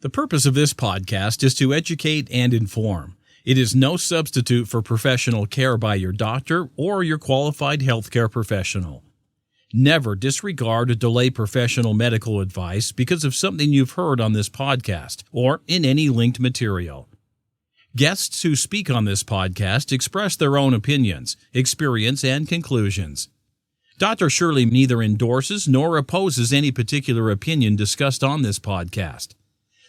The purpose of this podcast is to educate and inform. It is no substitute for professional care by your doctor or your qualified healthcare professional. Never disregard or delay professional medical advice because of something you've heard on this podcast or in any linked material. Guests who speak on this podcast express their own opinions, experience, and conclusions. Dr. Shirley neither endorses nor opposes any particular opinion discussed on this podcast.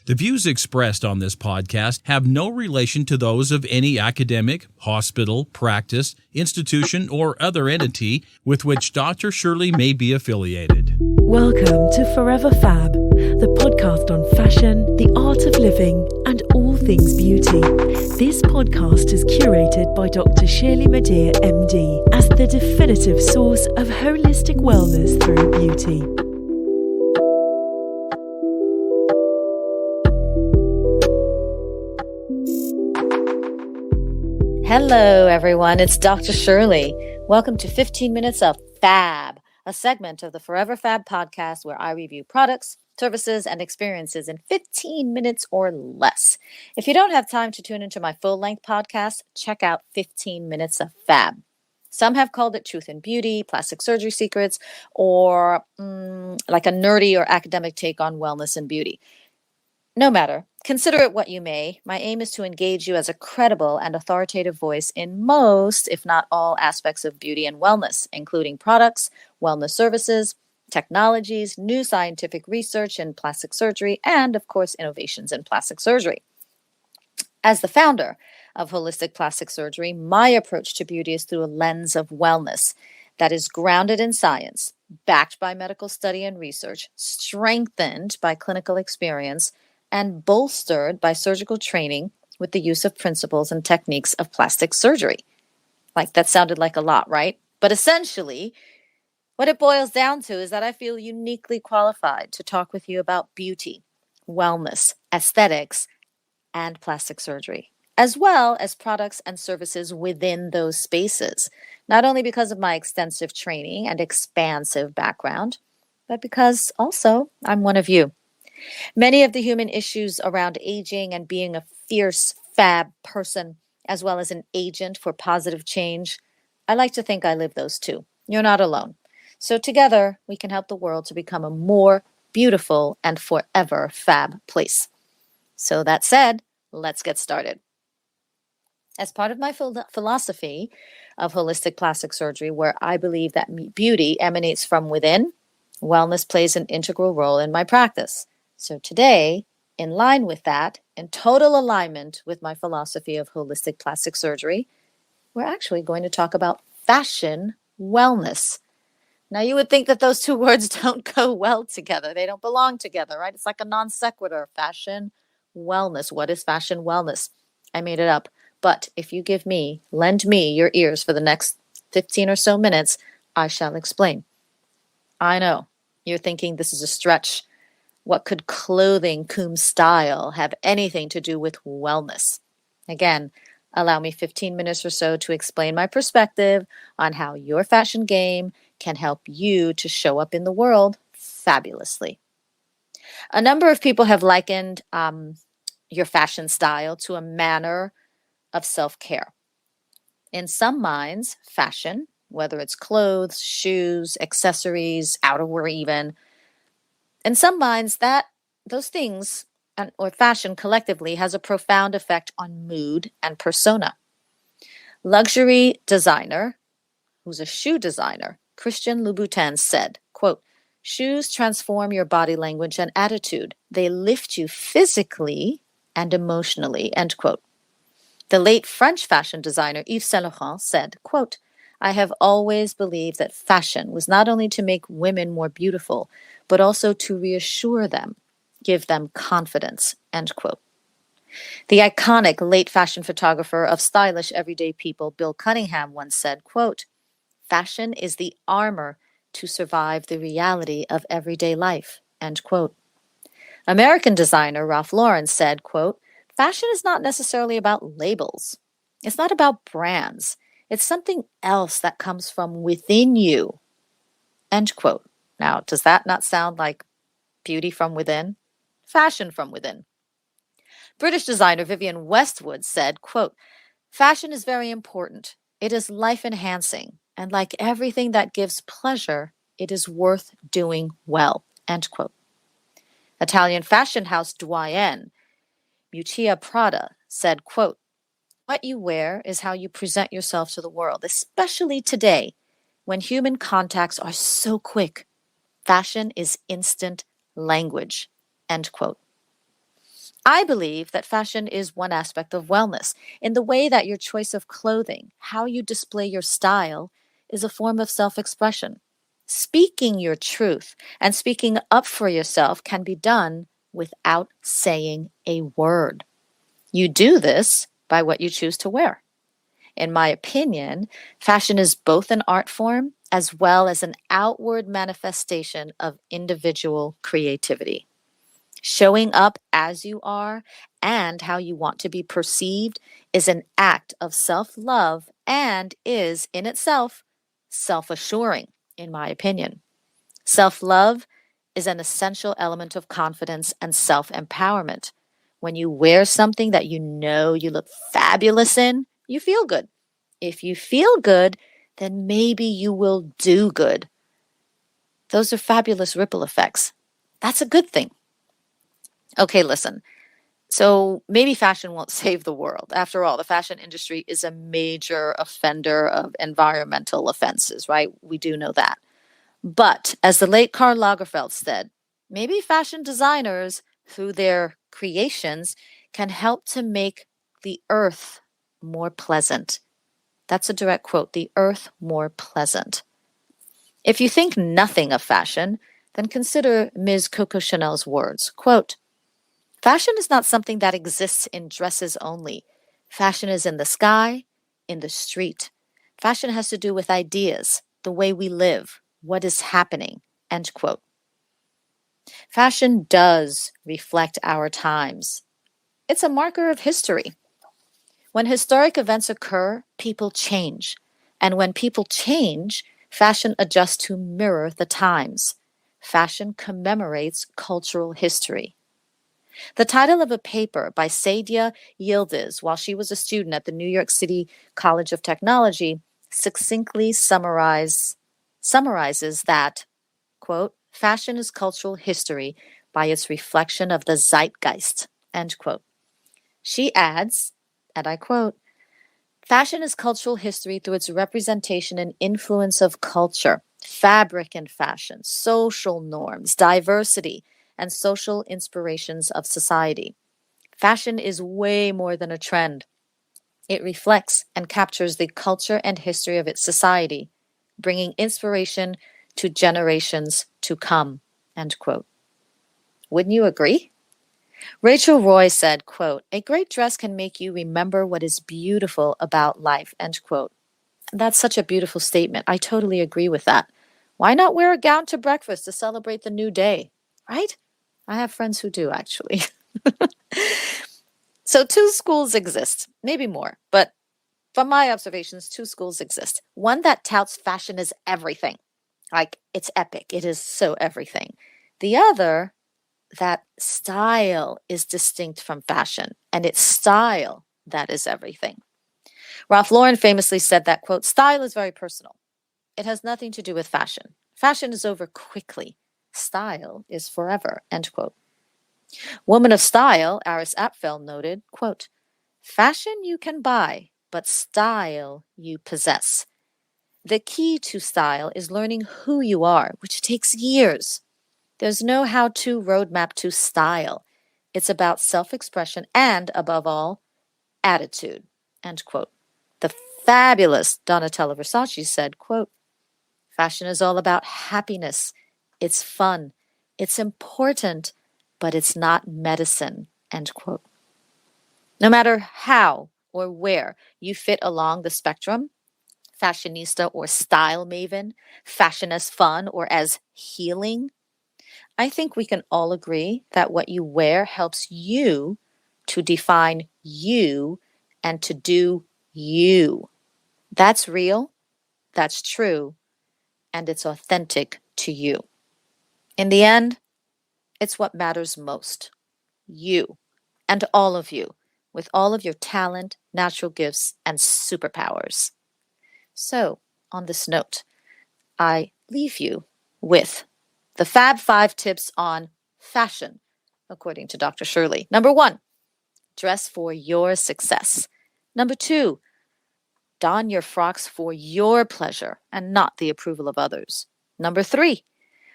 The views expressed on this podcast have no relation to those of any academic, hospital, practice, institution, or other entity with which Dr. Shirley may be affiliated. Welcome to Forever Fab, the podcast on fashion, the art of living, and all things beauty. This podcast is curated by Dr. Shirley Madhere, MD, as the definitive source of holistic wellness through beauty. Hello, everyone. It's Dr. Shirley. Welcome to 15 Minutes of FAB, a segment of the Forever Fab podcast where I review products, services, and experiences in 15 minutes or less. If you don't have time to tune into my full-length podcast, check out 15 Minutes of FAB. Some have called it Truth in Beauty, Plastic Surgery Secrets, or like a nerdy or academic take on wellness and beauty. No matter. Consider it what you may. My aim is to engage you as a credible and authoritative voice in most, if not all, aspects of beauty and wellness, including products, wellness services, technologies, new scientific research in plastic surgery, and, of course, innovations in plastic surgery. As the founder of holistic plastic surgery, my approach to beauty is through a lens of wellness that is grounded in science, backed by medical study and research, strengthened by clinical experience, and bolstered by surgical training with the use of principles and techniques of plastic surgery. Like, that sounded like a lot, right? But essentially, what it boils down to is that I feel uniquely qualified to talk with you about beauty, wellness, aesthetics, and plastic surgery, as well as products and services within those spaces, not only because of my extensive training and expansive background, but because also I'm one of you. Many of the human issues around aging and being a fierce fab person, as well as an agent for positive change, I like to think I live those too. You're not alone. So together, we can help the world to become a more beautiful and forever fab place. So that said, let's get started. As part of my philosophy of holistic plastic surgery, where I believe that beauty emanates from within, wellness plays an integral role in my practice. So today, in line with that, in total alignment with my philosophy of holistic plastic surgery, we're actually going to talk about fashion wellness. Now, you would think that those two words don't go well together. They don't belong together, right? It's like a non sequitur. Fashion wellness. What is fashion wellness? I made it up. But if you lend me your ears for the next 15 or so minutes, I shall explain. I know you're thinking this is a stretch. What could clothing, cum style, have anything to do with wellness? Again, allow me 15 minutes or so to explain my perspective on how your fashion game can help you to show up in the world fabulously. A number of people have likened your fashion style to a manner of self-care. In some minds, fashion, whether it's clothes, shoes, accessories, outerwear even, in some minds, those things or fashion collectively has a profound effect on mood and persona. Luxury designer, who's a shoe designer, Christian Louboutin said, quote, "Shoes transform your body language and attitude. They lift you physically and emotionally," end quote. The late French fashion designer Yves Saint Laurent said, quote, "I have always believed that fashion was not only to make women more beautiful, but also to reassure them, give them confidence," end quote. The iconic late fashion photographer of stylish everyday people, Bill Cunningham, once said, quote, "Fashion is the armor to survive the reality of everyday life," end quote. American designer Ralph Lauren said, quote, "Fashion is not necessarily about labels. It's not about brands. It's something else that comes from within you," end quote. Now, does that not sound like beauty from within? Fashion from within. British designer Vivienne Westwood said, quote, "Fashion is very important. It is life-enhancing, and like everything that gives pleasure, it is worth doing well." End quote. Italian fashion house doyenne Miuccia Prada said, quote, "What you wear is how you present yourself to the world, especially today when human contacts are so quick. Fashion is instant language." End quote. I believe that fashion is one aspect of wellness, in the way that your choice of clothing, how you display your style, is a form of self-expression. Speaking your truth and speaking up for yourself can be done without saying a word. You do this by what you choose to wear. In my opinion, fashion is both an art form as well as an outward manifestation of individual creativity. Showing up as you are and how you want to be perceived is an act of self-love and is, in itself, self-assuring, in my opinion. Self-love is an essential element of confidence and self-empowerment. When you wear something that you know you look fabulous in, you feel good. If you feel good, then maybe you will do good. Those are fabulous ripple effects. That's a good thing. Okay, listen. So maybe fashion won't save the world. After all, the fashion industry is a major offender of environmental offenses, right? We do know that. But as the late Karl Lagerfeld said, maybe fashion designers, through their creations, can help to make the earth more pleasant. That's a direct quote, the earth more pleasant. If you think nothing of fashion, then consider Ms. Coco Chanel's words, quote, "Fashion is not something that exists in dresses only. Fashion is in the sky, in the street. Fashion has to do with ideas, the way we live, what is happening." End quote. Fashion does reflect our times. It's a marker of history. When historic events occur, people change. And when people change, fashion adjusts to mirror the times. Fashion commemorates cultural history. The title of a paper by Saidia Yildiz while she was a student at the New York City College of Technology succinctly summarizes that, quote, "Fashion is cultural history by its reflection of the zeitgeist," end quote. She adds, and I quote, "Fashion is cultural history through its representation and influence of culture, fabric and fashion, social norms, diversity, and social inspirations of society. Fashion is way more than a trend. It reflects and captures the culture and history of its society, bringing inspiration to generations to come," end quote. Wouldn't you agree? Rachel Roy said, quote, "A great dress can make you remember what is beautiful about life," end quote. That's such a beautiful statement. I totally agree with that. Why not wear a gown to breakfast to celebrate the new day, right? I have friends who do, actually. So two schools exist, maybe more, but from my observations, two schools exist. One that touts fashion as everything, like it's epic, it is so everything. The other, that style is distinct from fashion, and it's style that is everything. Ralph Lauren famously said that, quote, "Style is very personal. It has nothing to do with fashion. Fashion is over quickly. Style is forever," end quote. Woman of style, Aris Apfel noted, quote, "Fashion you can buy, but style you possess. The key to style is learning who you are, which takes years. There's no how-to roadmap to style. It's about self-expression and, above all, attitude," end quote. The fabulous Donatella Versace said, quote, "Fashion is all about happiness. It's fun. It's important, but it's not medicine," end quote. No matter how or where you fit along the spectrum, fashionista or style maven, fashion as fun or as healing, I think we can all agree that what you wear helps you to define you and to do you. That's real, that's true, and it's authentic to you. In the end, it's what matters most, you. and all of you, with all of your talent, natural gifts, and superpowers. So, on this note, I leave you with the Fab 5 tips on fashion, according to Dr. Shirley. Number 1, dress for your success. Number 2, don your frocks for your pleasure and not the approval of others. Number 3,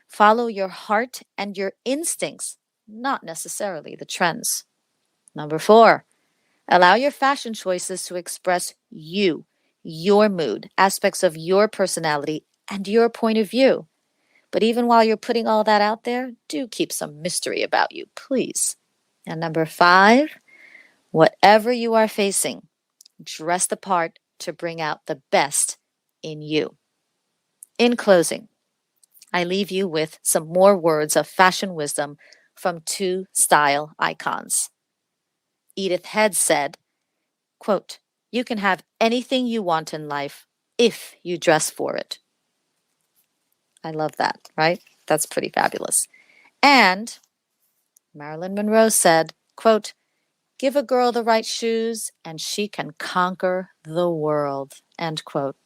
follow your heart and your instincts, not necessarily the trends. Number 4, allow your fashion choices to express you, your mood, aspects of your personality, and your point of view. But even while you're putting all that out there, do keep some mystery about you, please. And number 5, whatever you are facing, dress the part to bring out the best in you. In closing, I leave you with some more words of fashion wisdom from 2 style icons. Edith Head said, quote, "You can have anything you want in life if you dress for it." I love that, right? That's pretty fabulous. And Marilyn Monroe said, quote, "Give a girl the right shoes and she can conquer the world," end quote.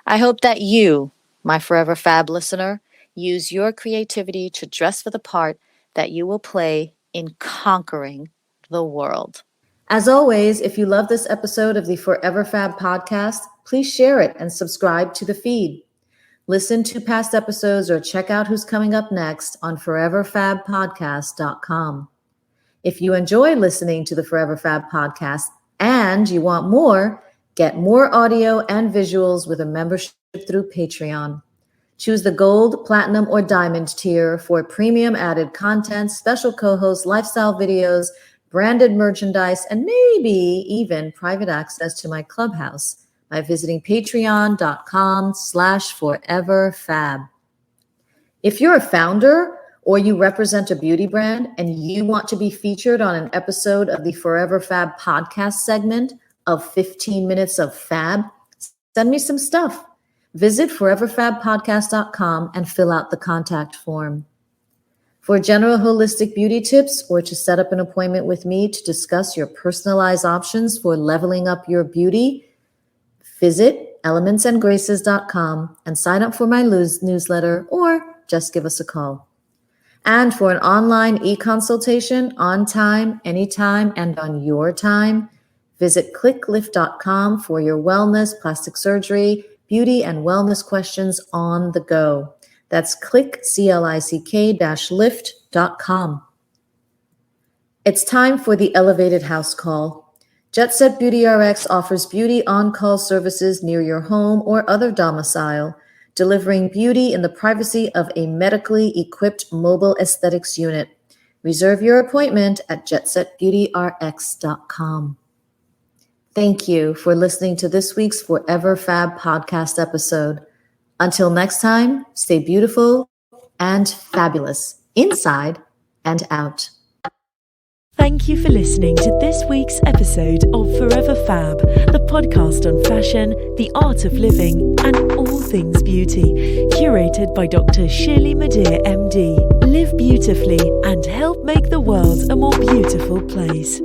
I hope that you, my Forever Fab listener, use your creativity to dress for the part that you will play in conquering the world. As always, if you love this episode of the Forever Fab podcast, please share it and subscribe to the feed. Listen to past episodes or check out who's coming up next on foreverfabpodcast.com. If you enjoy listening to the Forever Fab podcast and you want more, get more audio and visuals with a membership through Patreon. Choose the gold, platinum, or diamond tier for premium added content, special co-hosts, lifestyle videos, branded merchandise, and maybe even private access to my clubhouse by visiting patreon.com/foreverfab. If you're a founder or you represent a beauty brand and you want to be featured on an episode of the Forever Fab podcast segment of 15 Minutes of Fab, send me some stuff. Visit foreverfabpodcast.com and fill out the contact form. For general holistic beauty tips or to set up an appointment with me to discuss your personalized options for leveling up your beauty, visit elementsandgraces.com and sign up for my newsletter or just give us a call. And for an online e-consultation on time, anytime, and on your time, visit clicklift.com for your wellness, plastic surgery, beauty, and wellness questions on the go. That's click-lift.com. It's time for the elevated house call. Jet Set Beauty RX offers beauty on-call services near your home or other domicile, delivering beauty in the privacy of a medically equipped mobile aesthetics unit. Reserve your appointment at jetsetbeautyrx.com. Thank you for listening to this week's Forever Fab podcast episode. Until next time, stay beautiful and fabulous inside and out. Thank you for listening to this week's episode of Forever Fab, the podcast on fashion, the art of living, and all things beauty, curated by Dr. Shirley Madhere, MD. Live beautifully and help make the world a more beautiful place.